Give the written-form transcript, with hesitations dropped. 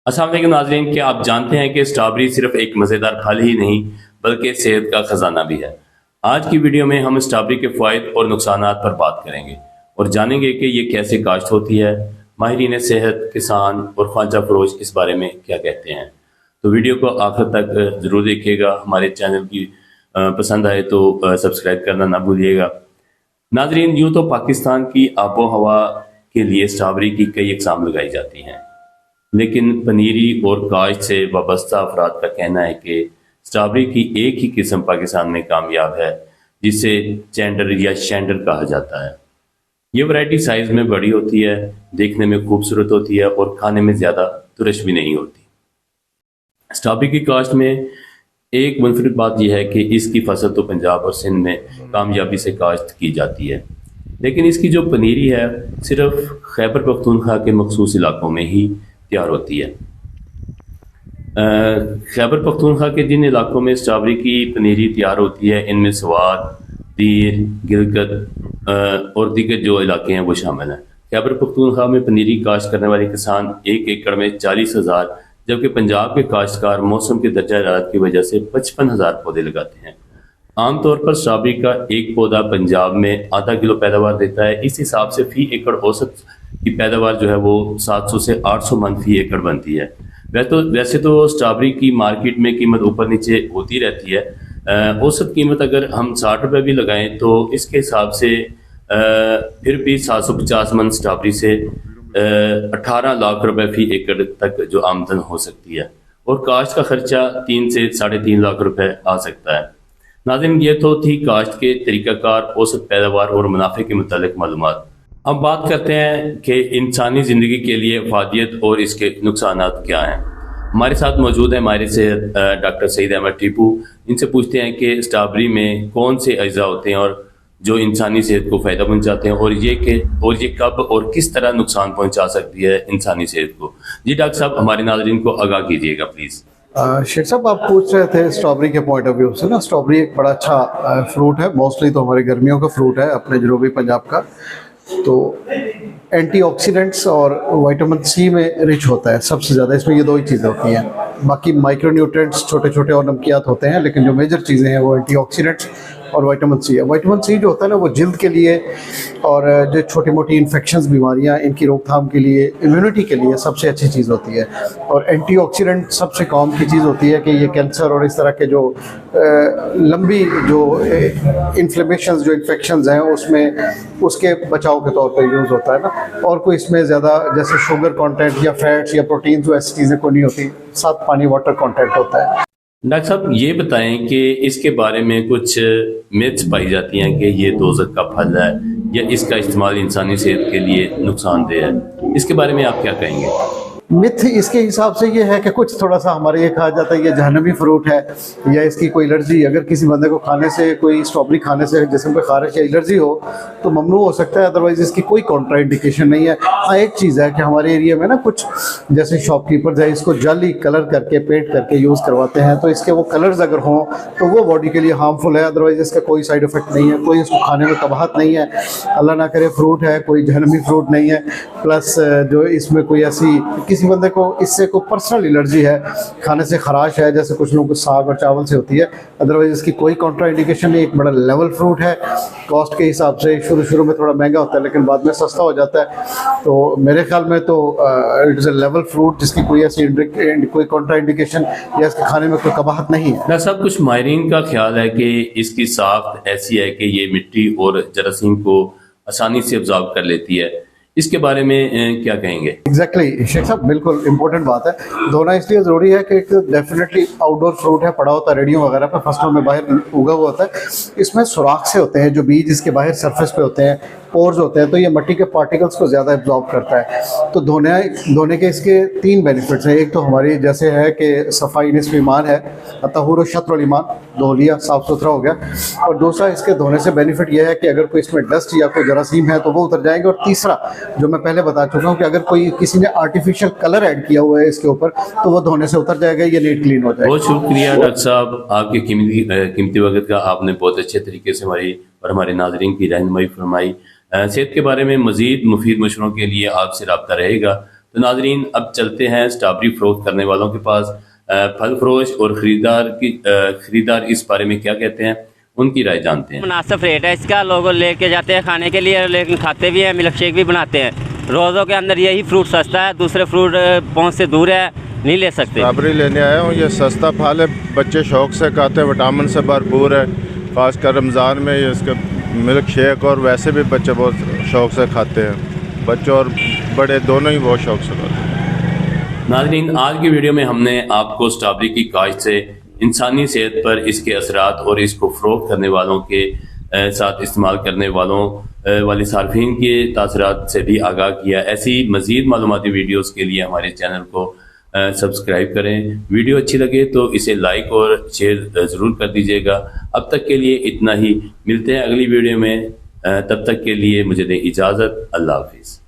अस्सलाम वालेकुम नाज़रीन, क्या आप जानते हैं कि स्ट्रॉबेरी सिर्फ एक मज़ेदार फल ही नहीं बल्कि सेहत का ख़जाना भी है। आज की वीडियो में हम स्ट्रॉबेरी के फ़वाइद और नुकसानात पर बात करेंगे और जानेंगे कि ये कैसे काश्त होती है, माहिरीन सेहत, किसान और ख्वाजा फरोश इस बारे में क्या कहते हैं। तो वीडियो को आखिर तक ज़रूर देखिएगा। हमारे चैनल की पसंद आए तो सब्सक्राइब करना ना भूलिएगा। नाज़रीन, यूँ तो पाकिस्तान की आबो हवा के लिए स्ट्रॉबेरी की कई अक़साम लगाई जाती हैं, लेकिन पनीरी और काश्त से वाबस्ता अफराद का कहना है कि स्ट्रॉबेरी की एक ही किस्म पाकिस्तान में कामयाब है, जिसे चैंडर या शैंडर कहा जाता है। ये वैरायटी साइज में बड़ी होती है, देखने में खूबसूरत होती है और खाने में ज़्यादा तुरश भी नहीं होती। स्ट्रॉबेरी की काश्त में एक मुनफरिद बात यह है कि इसकी फसल तो पंजाब और सिंध में कामयाबी से काश्त की जाती है, लेकिन इसकी जो पनीरी है सिर्फ खैबर पख्तूनख्वा के मखसूस इलाकों में ही तैयार होती है। खैबर पख्तूनख्वा के जिन इलाकों में स्ट्रॉबेरी की पनीरी तैयार होती है, इनमें स्वात, दीर, गिलगित और दीगर जो इलाके हैं वो शामिल हैं। खैबर पख्तूनख्वा में पनीरी काश्त करने वाले किसान एक एकड़ में 40,000, जबकि पंजाब के काश्तकार मौसम के दर्जा हरारत की वजह से 55,000 पौधे लगाते हैं। आमतौर पर स्ट्रॉबेरी का एक पौधा पंजाब में आधा किलो पैदावार देता है। इस हिसाब से फी एकड़ औसत की पैदावार जो है वो 700 से 800 मन फी एकड़ बनती है। वैसे तो स्ट्रॉबेरी की मार्केट में कीमत ऊपर नीचे होती रहती है। औसत कीमत अगर हम 60 रुपये भी लगाएं तो इसके हिसाब से फिर भी 750 मन स्ट्रॉबेरी से 18 लाख रुपए फी एकड़ तक जो आमदन हो सकती है और काश्त का खर्चा 3 से 3.5 लाख रुपए आ सकता है। नाज़रीन, ये तो थी काश्त के तरीक़ाकार, औसत पैदावार और मुनाफे के मुतालिक मालूमात। अब बात करते हैं कि इंसानी ज़िंदगी के लिए अफादियत और इसके नुकसानात क्या हैं। हमारे साथ मौजूद है माहिर सेहत डॉक्टर सईद अहमद टीपू। इनसे पूछते हैं कि स्ट्रॉबेरी में कौन से अज्जा होते हैं और जो इंसानी सेहत को फ़ायदा पहुंचाते हैं, और ये कब और किस तरह नुकसान पहुंचा सकती है इंसानी सेहत को। जी डॉक्टर साहब, हमारे नाज़रीन को आगाह कीजिएगा प्लीज़। शेख साहब, आप पूछ रहे थे स्ट्रॉबेरी के पॉइंट ऑफ व्यू से ना। स्ट्रॉबेरी एक बड़ा अच्छा फ्रूट है, मोस्टली तो हमारे गर्मियों का फ्रूट है अपने जनूबी पंजाब का। तो एंटीऑक्सीडेंट्स और विटामिन सी में रिच होता है सबसे ज़्यादा। इसमें ये दो ही चीज़ें होती हैं, बाकी माइक्रोन्यूट्रिएंट्स छोटे छोटे और नमकियात होते हैं, लेकिन जो मेजर चीज़ें हैं वो एंटीऑक्सीडेंट्स और विटामिन सी है। विटामिन सी जो होता है ना वो जिल्द के लिए और जो छोटी मोटी इन्फेक्शंस बीमारियां इनकी रोकथाम के लिए, इम्यूनिटी के लिए सबसे अच्छी चीज़ होती है। और एंटीऑक्सीडेंट सबसे कॉमन की चीज़ होती है कि ये कैंसर और इस तरह के जो लंबी जो इन्फ्लेमेशंस, जो इन्फेक्शंस हैं उसमें उसके बचाव के तौर पर यूज़ होता है ना। और कोई इसमें ज़्यादा जैसे शुगर कंटेंट या फैट्स या प्रोटीन्स जो ऐसी चीज़ें कोई नहीं होती, साथ पानी वाटर कंटेंट होता है। डॉक्टर साहब, ये बताएं कि इसके बारे में कुछ मिथ्स पाई जाती हैं कि ये दोज़ख का फल है या इसका इस्तेमाल इंसानी सेहत के लिए नुकसानदेह है। इसके बारे में आप क्या कहेंगे? मिथ इसके हिसाब से ये है कि कुछ थोड़ा सा हमारे ये कहा जाता है ये जहन्नमी फ्रूट है या इसकी कोई एलर्जी, अगर किसी बंदे को खाने से, कोई स्ट्रॉबेरी खाने से जिसम पे खारिश या एलर्जी हो तो ममनू हो सकता है, अदरवाइज इसकी कोई कॉन्ट्राइंडिकेशन नहीं है। हाँ, एक चीज़ है कि हमारे एरिया में ना कुछ जैसे शॉपकीपर्स हैं इसको जाली कलर करके पेंट करके यूज़ करवाते हैं, तो इसके वो कलर्स अगर हों तो वो बॉडी के लिए हार्मफुल है, अदरवाइज इसका कोई साइड इफ़ेक्ट नहीं है, कोई इसको खाने में कबाहत नहीं है। अल्लाह ना करे फ्रूट है, कोई जहन्नमी फ्रूट नहीं है। प्लस जो इसमें कोई ऐसी किसी बंदे को इससे कोई पर्सनल एलर्जी है, खाने से खराश है, जैसे कुछ लोगों को साग और चावल से होती है, अदरवाइज इसकी कोई कॉन्ट्राइंडिकेशन नहीं। एक बड़ा लेवल फ्रूट है, कॉस्ट के हिसाब से शुरू में थोड़ा महंगा होता है लेकिन बाद में सस्ता हो जाता है। तो मेरे ख्याल में तो it is a level fruit जिसकी कोई ऐसी कोई कॉन्ट्राइंडिकेशन या इसके खाने में कोई कबाहत नहीं है। डॉक्टर साहब, कुछ माहिरीन का ख्याल है कि इसकी साख्त ऐसी है कि ये मिट्टी और जरासीम को आसानी से ऑब्जॉर्व कर लेती है। इसके बारे में क्या कहेंगे? एग्जैक्टली शेख साहब, बिल्कुल इंपॉर्टेंट बात है। धोना इसलिए ज़रूरी है कि डेफिनेटली आउटडोर फ्रूट है, पड़ा होता है रेडियो वगैरह पे, फसलों में बाहर उगा हुआ होता है। इसमें सुराख से होते हैं जो बीज इसके बाहर सरफेस पे होते हैं, पोर्स होते हैं, तो ये मिट्टी के पार्टिकल्स को ज़्यादा एब्जॉर्ब करता है। तो धोने के इसके 3 बेनिफिट्स हैं। एक तो हमारी जैसे है कि सफाई निस्फ़ ईमान है, तहूर शत्र ईमान, धो लिया साफ़ सुथरा हो गया। और दूसरा इसके धोने से बेनिफिट यह है कि अगर कोई इसमें डस्ट या कोई जरासीम है तो वो उतर जाएंगे। और तीसरा जो मैं पहले बता चुका हूँ कि अगर कोई किसी ने आर्टिफिशियल कलर ऐड किया हुआ है इसके ऊपर तो वो धोने से उतर जाएगा, ये नीट क्लीन हो जाएगा। बहुत शुक्रिया डॉक्टर साहब, आपके कीमती वक्त का आपने बहुत अच्छे तरीके से हमारे नाजरीन की रहनुमाई फरमाई। सेहत के बारे में मज़ीद मुफीद मशवरों के लिए आपसे रब्ता रहेगा। तो नाजरीन अब चलते हैं स्ट्रॉबेरी फरोख्त करने वालों के पास। फल फरोश और खरीदार इस बारे में क्या कहते हैं, उनकी राय जानते हैं। मुनासिब रेट है इसका, लोग लेके जाते हैं खाने के लिए, लेकिन खाते भी हैं, मिल्क शेक भी बनाते हैं। रोज़ों के अंदर यही फ्रूट सस्ता है, दूसरे फ्रूट पहुँच से दूर है, नहीं ले सकते। स्ट्रॉबेरी लेने आया हूँ, ये सस्ता फल है, बच्चे शौक से खाते हैं, विटामिन से भरपूर है, खासकर रमज़ान में ये इसका मिल्क शेक और वैसे भी बच्चे बहुत शौक से खाते हैं, बच्चे और बड़े दोनों ही बहुत शौक से खाते हैं। नाज़रीन, आज की वीडियो में हमने आपको स्ट्रॉबेरी की काश्त से इंसानी सेहत पर इसके असरात और इसको फ़रोख्त करने वालों के साथ इस्तेमाल करने वाले सार्फिन के तासरात से भी आगाह किया। ऐसी मज़ीद मालूमाती वीडियोज़ के लिए हमारे चैनल को सब्सक्राइब करें। वीडियो अच्छी लगे तो इसे लाइक और शेयर ज़रूर कर दीजिएगा। अब तक के लिए इतना ही, मिलते हैं अगली वीडियो में। तब तक के लिए मुझे दें इजाज़त। अल्लाह हाफिज़।